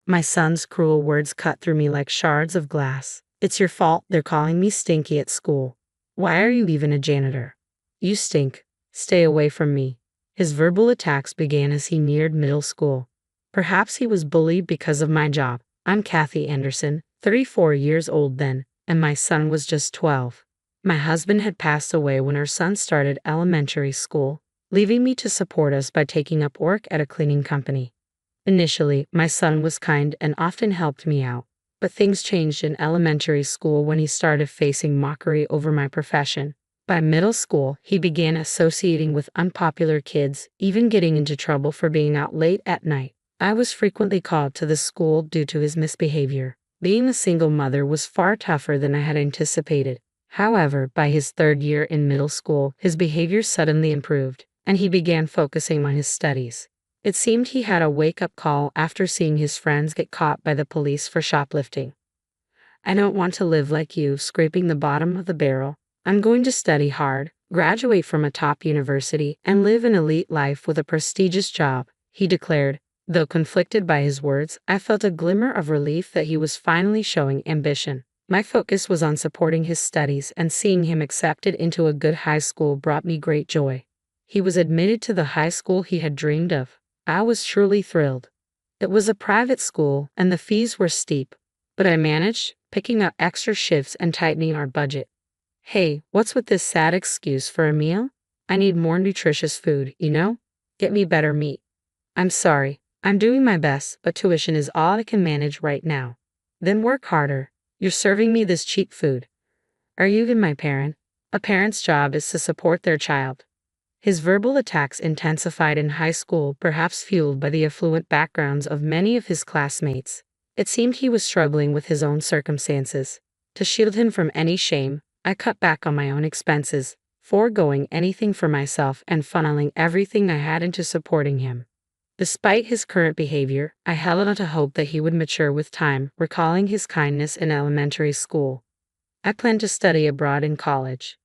My son's cruel words cut through me like shards of glass. It's your fault they're calling me stinky at school. Why are you even a janitor? You stink. Stay away from me. His verbal attacks began as he neared middle school. Perhaps he was bullied because of my job. I'm Kathy Anderson, 34 years old then, and my son was just 12. My husband had passed away when our son started elementary school, leaving me to support us by taking up work at a cleaning company. Initially, my son was kind and often helped me out, but things changed in elementary school when he started facing mockery over my profession. By middle school, he began associating with unpopular kids, even getting into trouble for being out late at night. I was frequently called to the school due to his misbehavior. Being a single mother was far tougher than I had anticipated. However, by his third year in middle school, his behavior suddenly improved, and he began focusing on his studies. It seemed he had a wake-up call after seeing his friends get caught by the police for shoplifting. I don't want to live like you, scraping the bottom of the barrel. I'm going to study hard, graduate from a top university, and live an elite life with a prestigious job, he declared. Though conflicted by his words, I felt a glimmer of relief that he was finally showing ambition. My focus was on supporting his studies, and seeing him accepted into a good high school brought me great joy. He was admitted to the high school he had dreamed of. I was truly thrilled. It was a private school, and the fees were steep, but I managed, picking up extra shifts and tightening our budget. Hey, what's with this sad excuse for a meal? I need more nutritious food, you know? Get me better meat. I'm sorry, I'm doing my best, but tuition is all I can manage right now. Then work harder. You're serving me this cheap food. Are you even my parent? A parent's job is to support their child. His verbal attacks intensified in high school, perhaps fueled by the affluent backgrounds of many of his classmates. It seemed he was struggling with his own circumstances. To shield him from any shame, I cut back on my own expenses, foregoing anything for myself and funneling everything I had into supporting him. Despite his current behavior, I held on to hope that he would mature with time, recalling his kindness in elementary school. I plan to study abroad in college.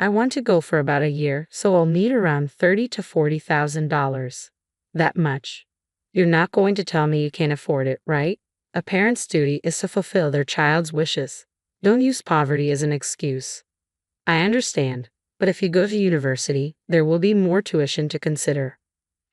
I want to go for about a year, so I'll need around $30,000 to $40,000. That much. You're not going to tell me you can't afford it, right? A parent's duty is to fulfill their child's wishes. Don't use poverty as an excuse. I understand, but if you go to university, there will be more tuition to consider.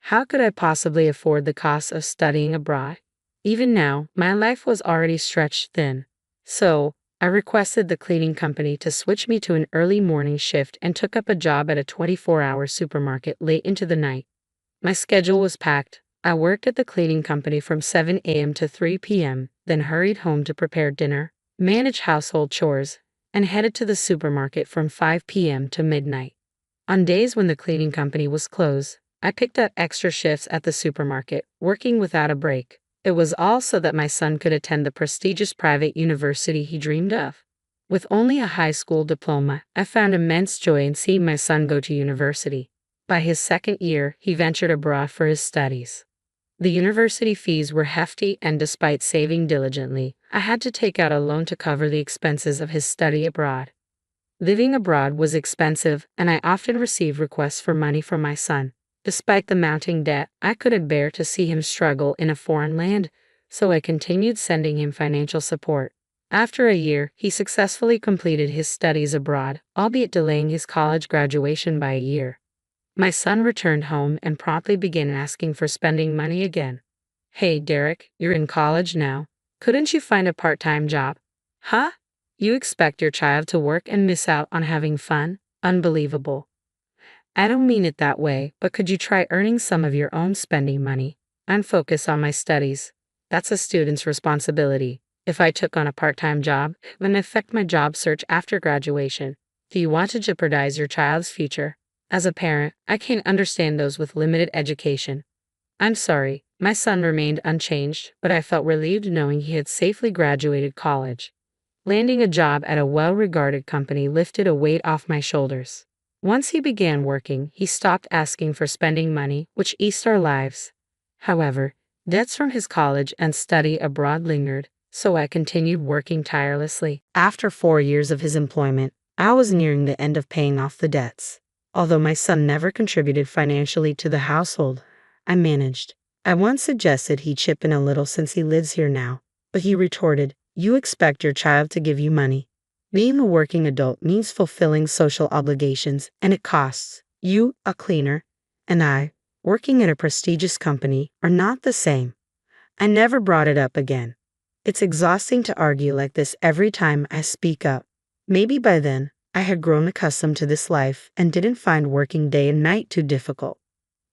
How could I possibly afford the cost of studying abroad? Even now, my life was already stretched thin. So, I requested the cleaning company to switch me to an early morning shift and took up a job at a 24-hour supermarket late into the night. My schedule was packed. I worked at the cleaning company from 7 a.m. to 3 p.m., then hurried home to prepare dinner, manage household chores, and headed to the supermarket from 5 p.m. to midnight. On days when the cleaning company was closed, I picked up extra shifts at the supermarket, working without a break. It was all so that my son could attend the prestigious private university he dreamed of. With only a high school diploma, I found immense joy in seeing my son go to university. By his second year, he ventured abroad for his studies. The university fees were hefty, and despite saving diligently, I had to take out a loan to cover the expenses of his study abroad. Living abroad was expensive, and I often received requests for money from my son. Despite the mounting debt, I couldn't bear to see him struggle in a foreign land, so I continued sending him financial support. After a year, he successfully completed his studies abroad, albeit delaying his college graduation by a year. My son returned home and promptly began asking for spending money again. Hey, Derek, you're in college now. Couldn't you find a part-time job? You expect your child to work and miss out on having fun? Unbelievable. I don't mean it that way, but could you try earning some of your own spending money? I'm focused on my studies. That's a student's responsibility. If I took on a part-time job, it would affect my job search after graduation. Do you want to jeopardize your child's future? As a parent, I can't understand those with limited education. I'm sorry, my son remained unchanged, but I felt relieved knowing he had safely graduated college. Landing a job at a well-regarded company lifted a weight off my shoulders. Once he began working, he stopped asking for spending money, which eased our lives. However, debts from his college and study abroad lingered, so I continued working tirelessly. After 4 years of his employment, I was nearing the end of paying off the debts. Although my son never contributed financially to the household, I managed. I once suggested he chip in a little since he lives here now, but he retorted, "You expect your child to give you money. Being a working adult means fulfilling social obligations, and it costs. You, a cleaner, and I, working at a prestigious company, are not the same." I never brought it up again. It's exhausting to argue like this every time I speak up. Maybe by then, I had grown accustomed to this life and didn't find working day and night too difficult.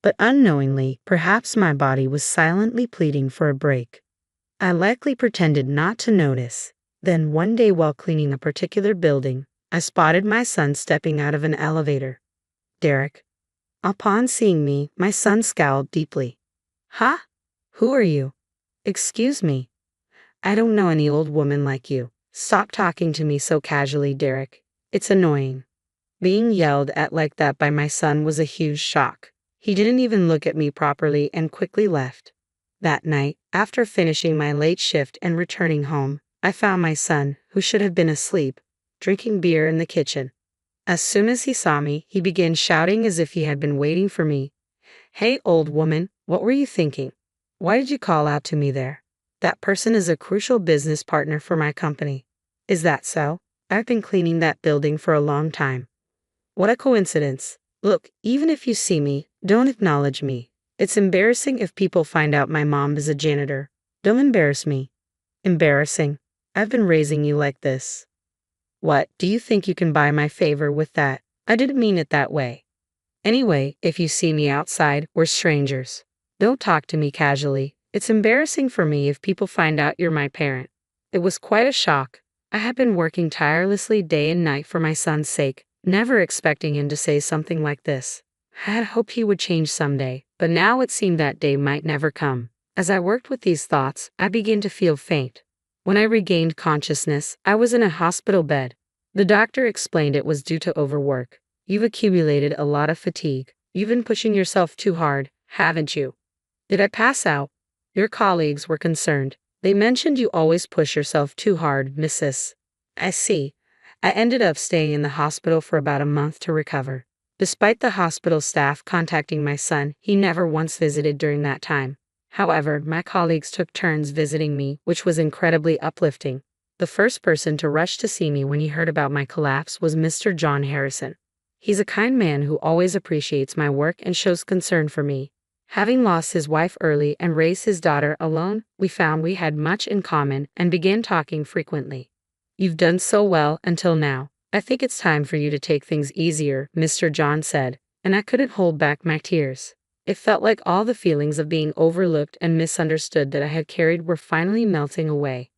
But unknowingly, perhaps my body was silently pleading for a break. I likely pretended not to notice. Then one day while cleaning a particular building, I spotted my son stepping out of an elevator. "Derek." Upon seeing me, my son scowled deeply. "Huh? Who are you?" "Excuse me. I don't know any old woman like you. Stop talking to me so casually, Derek. It's annoying." Being yelled at like that by my son was a huge shock. He didn't even look at me properly and quickly left. That night, after finishing my late shift and returning home, I found my son, who should have been asleep, drinking beer in the kitchen. As soon as he saw me, he began shouting as if he had been waiting for me. "Hey, old woman, what were you thinking? Why did you call out to me there? That person is a crucial business partner for my company." "Is that so? I've been cleaning that building for a long time." "What a coincidence. Look, even if you see me, don't acknowledge me. It's embarrassing if people find out my mom is a janitor. Don't embarrass me." "Embarrassing? I've been raising you like this." "What, do you think you can buy my favor with that? I didn't mean it that way. Anyway, if you see me outside, we're strangers. Don't talk to me casually. It's embarrassing for me if people find out you're my parent." It was quite a shock. I had been working tirelessly day and night for my son's sake, never expecting him to say something like this. I had hoped he would change someday, but now it seemed that day might never come. As I worked with these thoughts, I began to feel faint. When I regained consciousness, I was in a hospital bed. The doctor explained it was due to overwork. "You've accumulated a lot of fatigue. You've been pushing yourself too hard, haven't you?" Did I pass out? Your colleagues were concerned. They mentioned you always push yourself too hard, Mrs. I see. I ended up staying in the hospital for about a month to recover. Despite the hospital staff contacting my son, he never once visited during that time. However, my colleagues took turns visiting me, which was incredibly uplifting. The first person to rush to see me when he heard about my collapse was Mr. John Harrison. He's a kind man who always appreciates my work and shows concern for me. Having lost his wife early and raised his daughter alone, we found we had much in common and began talking frequently. "You've done so well until now. I think it's time for you to take things easier," Mr. John said, and I couldn't hold back my tears. It felt like all the feelings of being overlooked and misunderstood that I had carried were finally melting away.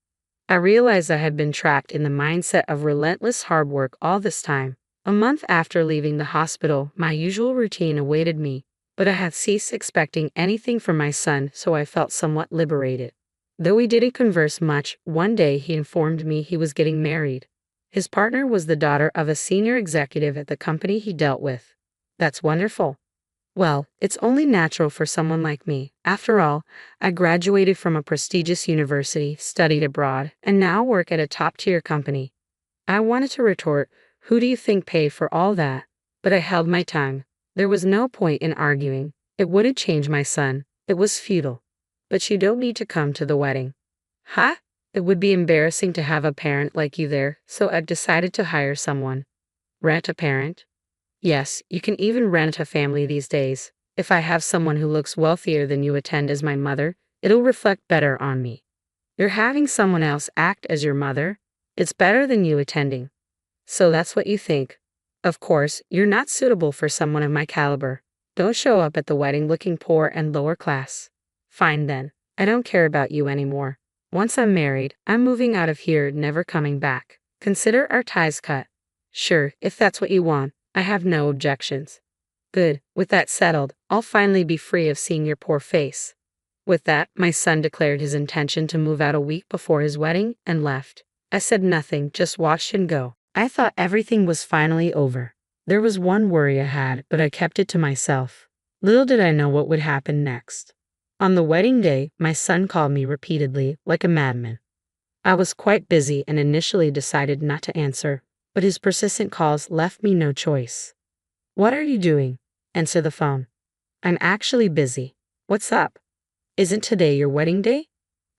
I realized I had been trapped in the mindset of relentless hard work all this time. A month after leaving the hospital, my usual routine awaited me, but I had ceased expecting anything from my son, so I felt somewhat liberated. Though we didn't converse much, one day he informed me he was getting married. His partner was the daughter of a senior executive at the company he dealt with. That's wonderful. Well, it's only natural for someone like me. After all, I graduated from a prestigious university, studied abroad, and now work at a top-tier company. I wanted to retort, "Who do you think paid for all that?" But I held my tongue. There was no point in arguing. It wouldn't change my son. It was futile. "But you don't need to come to the wedding." "Huh? It would be embarrassing to have a parent like you there, so I've decided to hire someone." "Rent a parent?" "Yes, you can even rent a family these days. If I have someone who looks wealthier than you attend as my mother, it'll reflect better on me." "You're having someone else act as your mother? It's better than you attending." "So that's what you think. Of course, you're not suitable for someone of my caliber. Don't show up at the wedding looking poor and lower class." "Fine then. I don't care about you anymore. Once I'm married, I'm moving out of here, never coming back. Consider our ties cut." "Sure, if that's what you want. I have no objections." "Good. With that settled, I'll finally be free of seeing your poor face." With that, my son declared his intention to move out a week before his wedding and left. I said nothing, just watched him go. I thought everything was finally over. There was one worry I had, but I kept it to myself. Little did I know what would happen next. On the wedding day, my son called me repeatedly, like a madman. I was quite busy and initially decided not to answer, but his persistent calls left me no choice. "What are you doing? Answer the phone." "I'm actually busy." "What's up?" Isn't today your wedding day?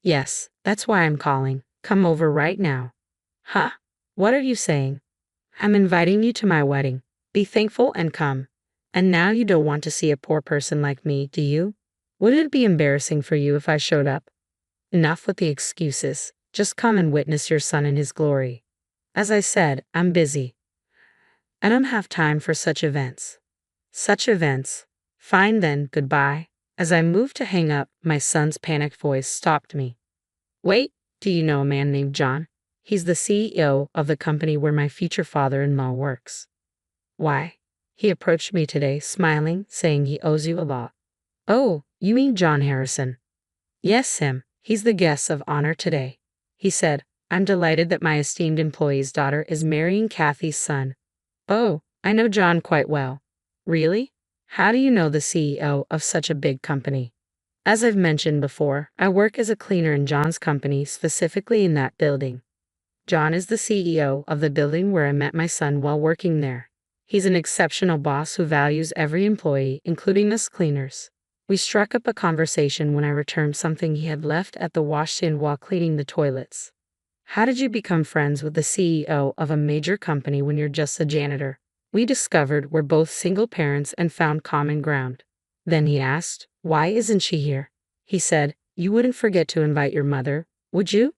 Yes, that's why I'm calling. Come over right now. Huh? What are you saying? I'm inviting you to my wedding. Be thankful and come. And now you don't want to see a poor person like me, do you? Would it be embarrassing for you if I showed up? Enough with the excuses. Just come and witness your son in his glory. As I said, I'm busy. I don't have time for such events. Such events. Fine then, goodbye. As I moved to hang up, my son's panicked voice stopped me. Wait, do you know a man named John? He's the CEO of the company where my future father-in-law works. Why? He approached me today, smiling, saying he owes you a lot. Oh, you mean John Harrison? Yes, him. He's the guest of honor today. He said, I'm delighted that my esteemed employee's daughter is marrying Kathy's son. Oh, I know John quite well. Really? How do you know the CEO of such a big company? As I've mentioned before, I work as a cleaner in John's company, specifically in that building. John is the CEO of the building where I met my son while working there. He's an exceptional boss who values every employee, including us cleaners. We struck up a conversation when I returned something he had left at the washstand while cleaning the toilets. How did you become friends with the CEO of a major company when you're just a janitor? We discovered we're both single parents and found common ground. Then he asked, why isn't she here? He said, you wouldn't forget to invite your mother, would you?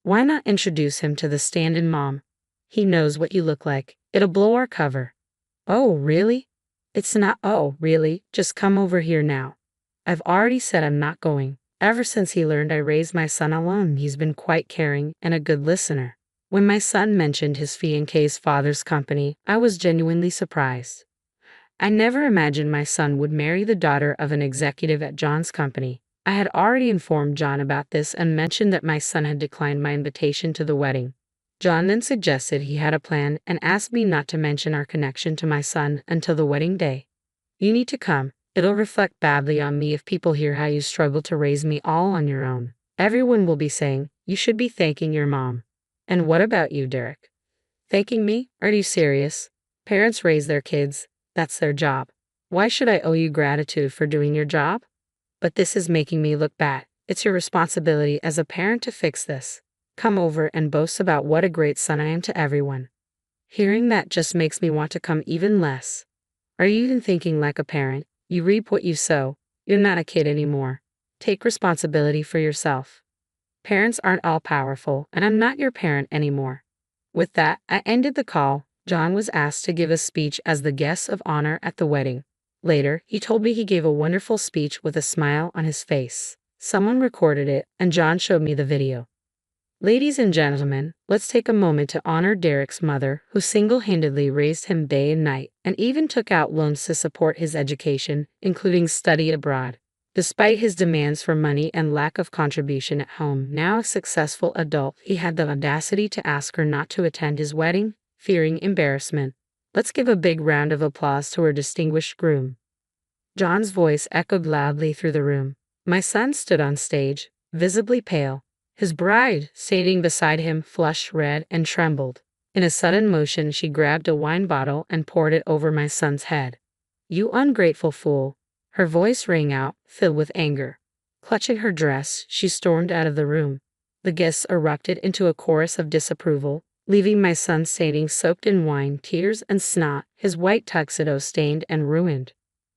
Why not introduce him to the stand-in mom? He knows what you look like. It'll blow our cover. Oh, really? It's not, oh, really, just come over here now. I've already said I'm not going. Ever since he learned I raised my son alone, he's been quite caring and a good listener. When my son mentioned his fiancé's father's company, I was genuinely surprised. I never imagined my son would marry the daughter of an executive at John's company. I had already informed John about this and mentioned that my son had declined my invitation to the wedding. John then suggested he had a plan and asked me not to mention our connection to my son until the wedding day. You need to come. It'll reflect badly on me if people hear how you struggle to raise me all on your own. Everyone will be saying, you should be thanking your mom. And what about you, Derek? Thanking me? Are you serious? Parents raise their kids. That's their job. Why should I owe you gratitude for doing your job? But this is making me look bad. It's your responsibility as a parent to fix this. Come over and boast about what a great son I am to everyone. Hearing that just makes me want to come even less. Are you even thinking like a parent? You reap what you sow. You're not a kid anymore. Take responsibility for yourself. Parents aren't all powerful, and I'm not your parent anymore. With that, I ended the call. John was asked to give a speech as the guest of honor at the wedding. Later, he told me he gave a wonderful speech with a smile on his face. Someone recorded it, and John showed me the video. Ladies and gentlemen, let's take a moment to honor Derek's mother, who single-handedly raised him day and night, and even took out loans to support his education, including study abroad. Despite his demands for money and lack of contribution at home, now a successful adult, he had the audacity to ask her not to attend his wedding, fearing embarrassment. Let's give a big round of applause to our distinguished groom. John's voice echoed loudly through the room. My son stood on stage, visibly pale. His bride, standing beside him, flushed red and trembled. In a sudden motion, she grabbed a wine bottle and poured it over my son's head. You ungrateful fool. Her voice rang out, filled with anger. Clutching her dress, she stormed out of the room. The guests erupted into a chorus of disapproval, leaving my son standing soaked in wine, tears, and snot, his white tuxedo stained and ruined.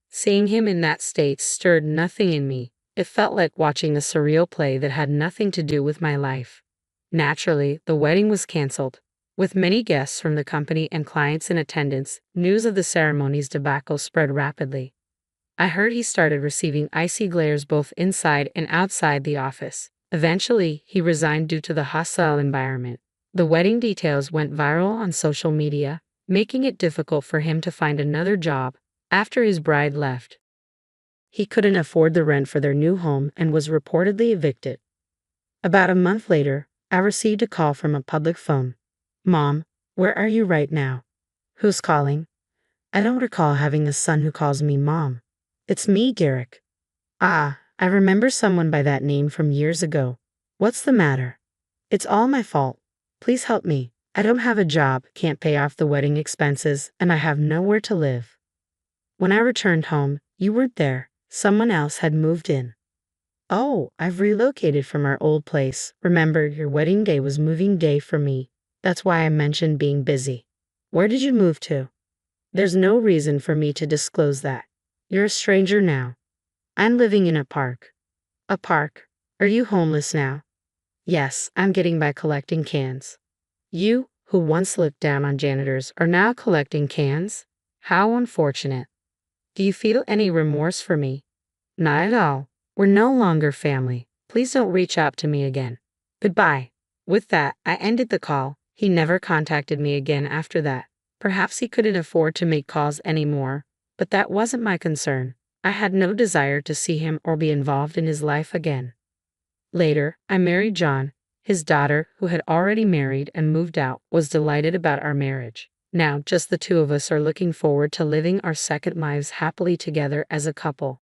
Seeing him in that state stirred nothing in me. It felt like watching a surreal play that had nothing to do with my life. Naturally, the wedding was canceled. With many guests from the company and clients in attendance, news of the ceremony's debacle spread rapidly. I heard he started receiving icy glares both inside and outside the office. Eventually, he resigned due to the hostile environment. The wedding details went viral on social media, making it difficult for him to find another job after his bride left. He couldn't afford the rent for their new home and was reportedly evicted. About a month later, I received a call from a public phone. Mom, where are you right now? Who's calling? I don't recall having a son who calls me Mom. It's me, Derek. Ah, I remember someone by that name from years ago. What's the matter? It's all my fault. Please help me. I don't have a job, can't pay off the wedding expenses, and I have nowhere to live. When I returned home, you weren't there. Someone else had moved in. Oh, I've relocated from our old place. Remember, your wedding day was moving day for me. That's why I mentioned being busy. Where did you move to? There's no reason for me to disclose that. You're a stranger now. I'm living in a park. A park? Are you homeless now? Yes, I'm getting by collecting cans. You, who once looked down on janitors, are now collecting cans? How unfortunate. Do you feel any remorse for me? Not at all. We're no longer family. Please don't reach out to me again. Goodbye. With that, I ended the call. He never contacted me again after that. Perhaps he couldn't afford to make calls anymore, but that wasn't my concern. I had no desire to see him or be involved in his life again. Later, I married John. His daughter, who had already married and moved out, was delighted about our marriage. Now, just the two of us are looking forward to living our second lives happily together as a couple.